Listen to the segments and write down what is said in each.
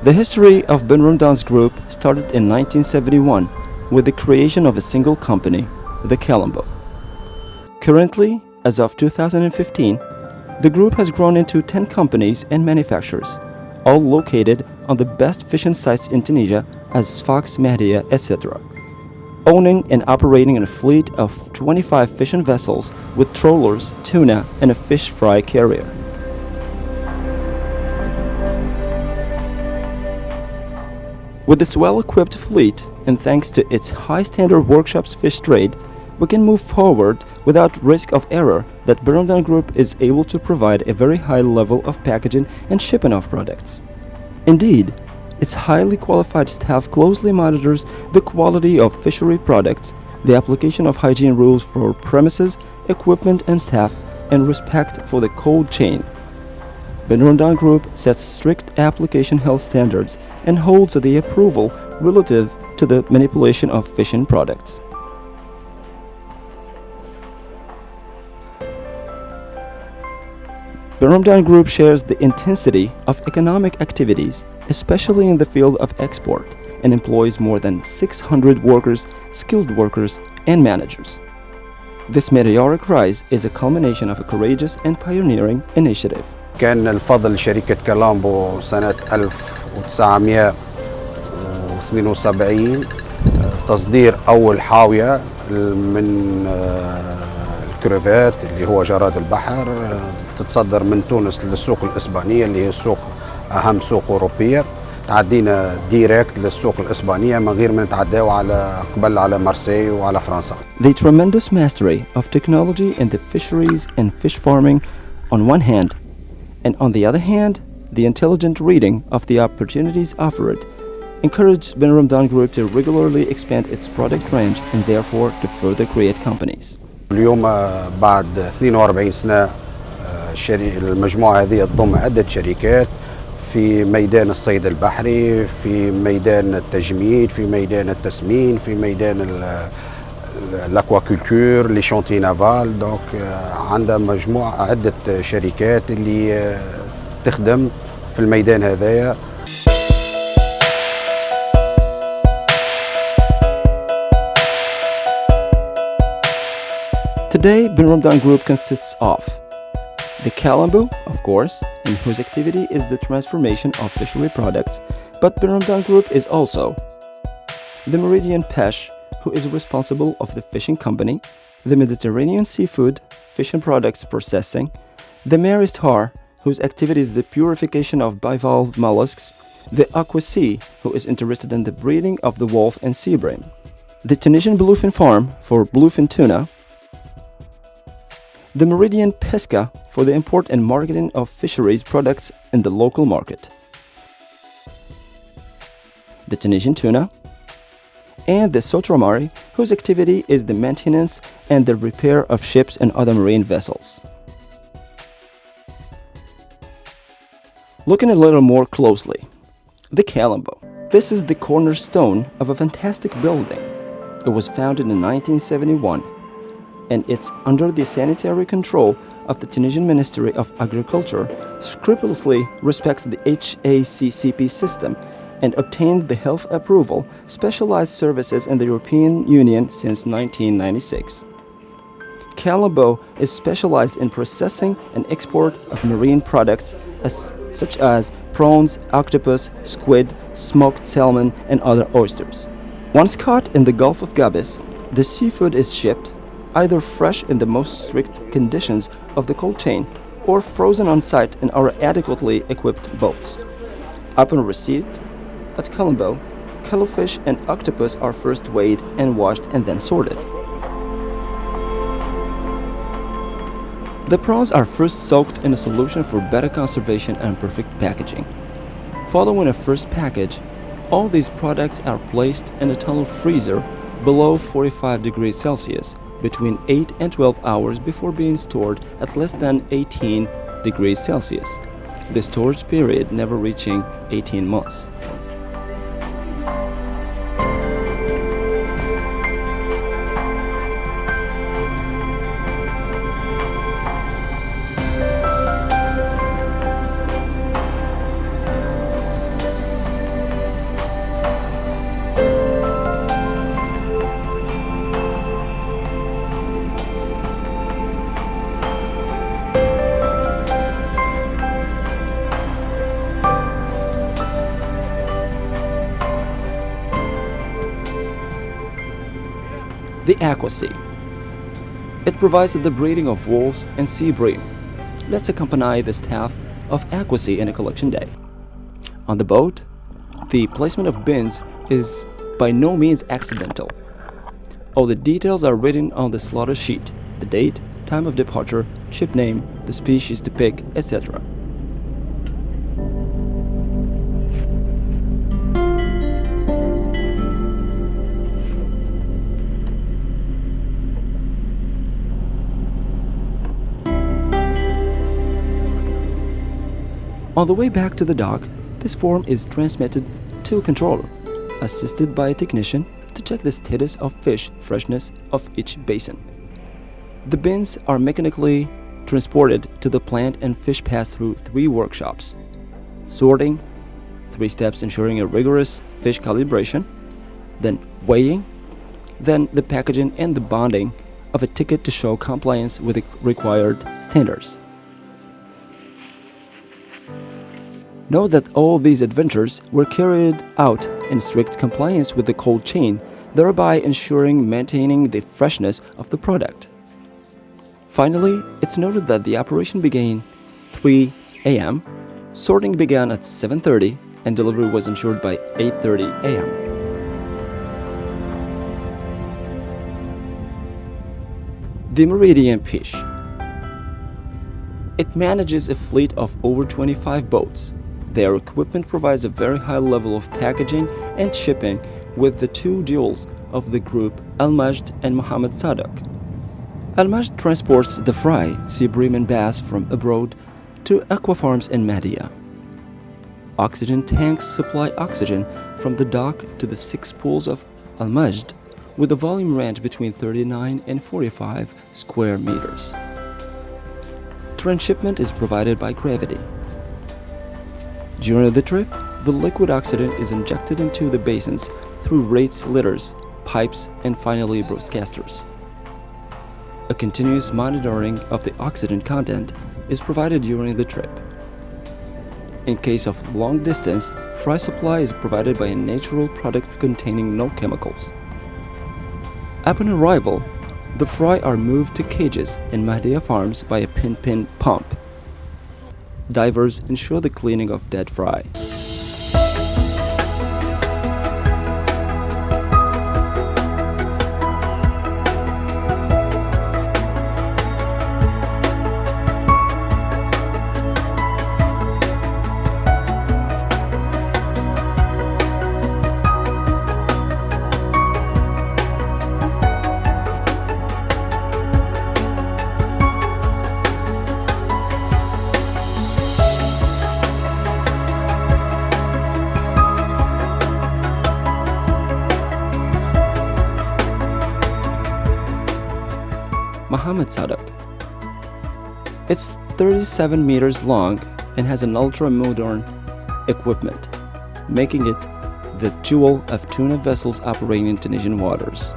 The history of Ben Romdhane's group started in 1971 with the creation of a single company, the Kalambo. Currently, as of 2015, the group has grown into 10 companies and manufacturers, all located on the best fishing sites in Tunisia as Sfax, Mahdia, etc., owning and operating a fleet of 25 fishing vessels with trawlers, tuna, and a fish fry carrier. With this well-equipped fleet, and thanks to its high-standard workshops fish trade, we can move forward without risk of error that Ben Romdhane Group is able to provide a very high level of packaging and shipping of products. Indeed, its highly qualified staff closely monitors the quality of fishery products, the application of hygiene rules for premises, equipment and staff, and respect for the cold chain. Ben Romdhane Group sets strict application health standards and holds the approval relative to the manipulation of fishing products. Ben Romdhane Group shares the intensity of economic activities, especially in the field of export, and employs more than 600 workers, skilled workers, and managers. This meteoric rise is a culmination of a courageous and pioneering initiative. كان الفضل شركة كالامبو سنة 1972 تصدير أول حاوية من الكريفات اللي هو جراد البحر، تتصدر من تونس للسوق الإسبانية اللي هي السوق أهم سوق أوروبية. تعدينا ديريكت للسوق الإسبانية من غير ما نتعداو على مارسي وعلى فرنسا. The tremendous mastery of technology in the fisheries and fish farming on one hand, and on the other hand, the intelligent reading of the opportunities offered, encouraged Ben Romdhane Group to regularly expand its product range and therefore to further create companies. اليوم بعد 42 سنة المجموعة هذه تضم عدة شركات في ميدان الصيد البحري، في ميدان التجميد، في ميدان التسمين، في ميدان الاكواكولتور، لي شونتي نافال. دونك عندها مجموعة عدة شركات اللي تخدم في الميدان هذايا. Today, Ben Romdhane Group consists of the Kalambo, of course, in whose activity is the transformation of fishery products, but Ben Romdhane Group is also the Meridian Pesh, who is responsible of the fishing company, the Mediterranean Seafood, fishing products processing, the Maristar, whose activity is the purification of bivalve mollusks, the Aquasea, who is interested in the breeding of the wolf and sea bream, the Tunisian Bluefin Farm for bluefin tuna, the Meridian Pesca for the import and marketing of fisheries products in the local market, the Tunisian Tuna, and the Sotramari, whose activity is the maintenance and the repair of ships and other marine vessels. Looking a little more closely, the Kalambo. This is the cornerstone of a fantastic building. It was founded in 1971, and it's under the sanitary control of the Tunisian Ministry of Agriculture, scrupulously respects the HACCP system, and obtained the health approval, specialized services in the European Union since 1996. Kalambo is specialized in processing and export of marine products such as prawns, octopus, squid, smoked salmon, and other oysters. Once caught in the Gulf of Gabes, the seafood is shipped either fresh in the most strict conditions of the cold chain or frozen on site in our adequately equipped boats. Upon receipt at Kalambo, cuttlefish and octopus are first weighed and washed and then sorted. The prawns are first soaked in a solution for better conservation and perfect packaging. Following a first package, all these products are placed in a tunnel freezer below 45 degrees Celsius between 8 and 12 hours before being stored at less than 18 degrees Celsius, the storage period never reaching 18 months. The Aqua Sea. It provides the breeding of wolves and sea bream. Let's accompany the staff of Aqua Sea in a collection day. On the boat, the placement of bins is by no means accidental. All the details are written on the slaughter sheet: the date, time of departure, ship name, the species to pick, etc. On the way back to the dock, this form is transmitted to a controller, assisted by a technician to check the status of fish freshness of each basin. The bins are mechanically transported to the plant and fish pass through 3 workshops: sorting, 3 steps ensuring a rigorous fish calibration, then weighing, then the packaging and the bonding of a ticket to show compliance with the required standards. Note that all these adventures were carried out in strict compliance with the cold chain, thereby ensuring maintaining the freshness of the product. Finally, it's noted that the operation began 3 a.m., sorting began at 7:30, and delivery was ensured by 8:30 a.m. The Meridian Fish. It manages a fleet of over 25 boats. Their equipment provides a very high level of packaging and shipping with the 2 jewels of the group, Al Majd and Mohammed Sadok. Al Majd transports the fry, sea bream and bass from abroad to aquafarms in Mahdia. Oxygen tanks supply oxygen from the dock to the 6 pools of Al Majd with a volume range between 39 and 45 square meters. Transshipment is provided by gravity. During the trip, the liquid oxygen is injected into the basins through rates litters, pipes, and finally broadcasters. A continuous monitoring of the oxygen content is provided during the trip. In case of long distance, fry supply is provided by a natural product containing no chemicals. Upon arrival, the fry are moved to cages in Mahdia farms by a pin pump. Divers ensure the cleaning of dead fry. Mohammed Sadok. It's 37 meters long and has an ultra-modern equipment, making it the jewel of tuna vessels operating in Tunisian waters.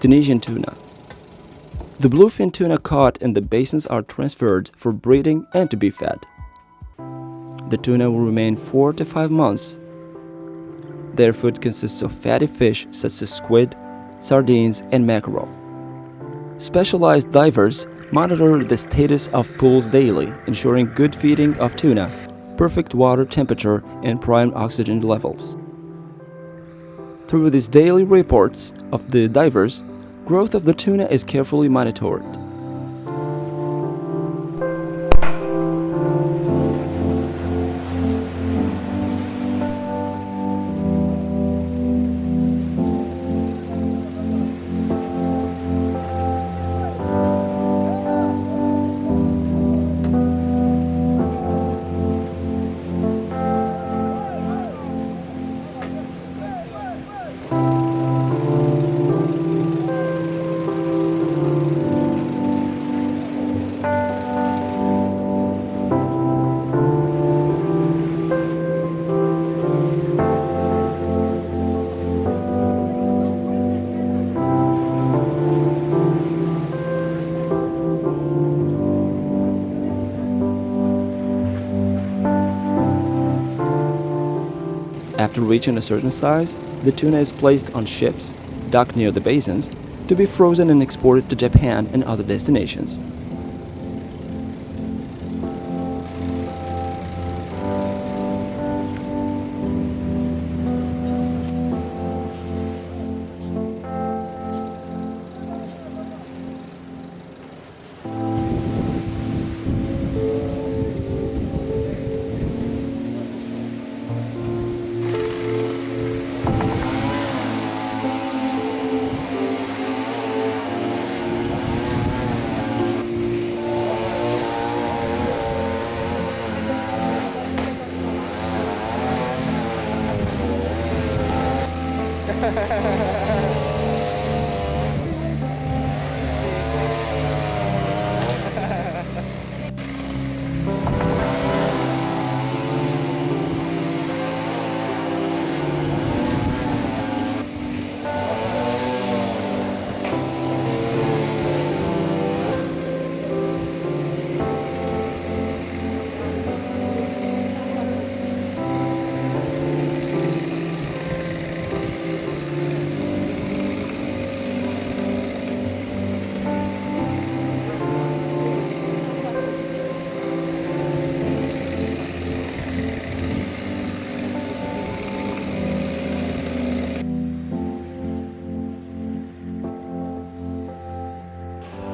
Tunisian tuna. The bluefin tuna caught in the basins are transferred for breeding and to be fed. The tuna will remain 4 to 5 months. Their food consists of fatty fish such as squid, sardines, and mackerel. Specialized divers monitor the status of pools daily, ensuring good feeding of tuna, perfect water temperature, and prime oxygen levels. Through these daily reports of the divers, growth of the tuna is carefully monitored. After reaching a certain size, the tuna is placed on ships, docked near the basins, to be frozen and exported to Japan and other destinations.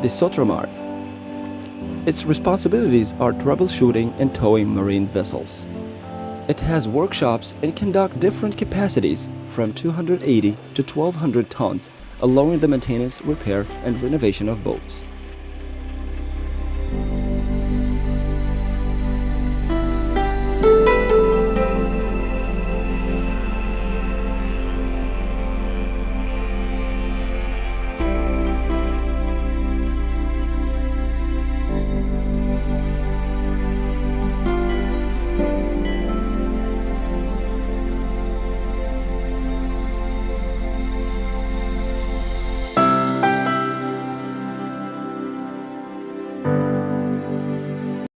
The Sotramar. Its responsibilities are troubleshooting and towing marine vessels. It has workshops and can dock different capacities from 280 to 1200 tons, allowing the maintenance, repair, and renovation of boats.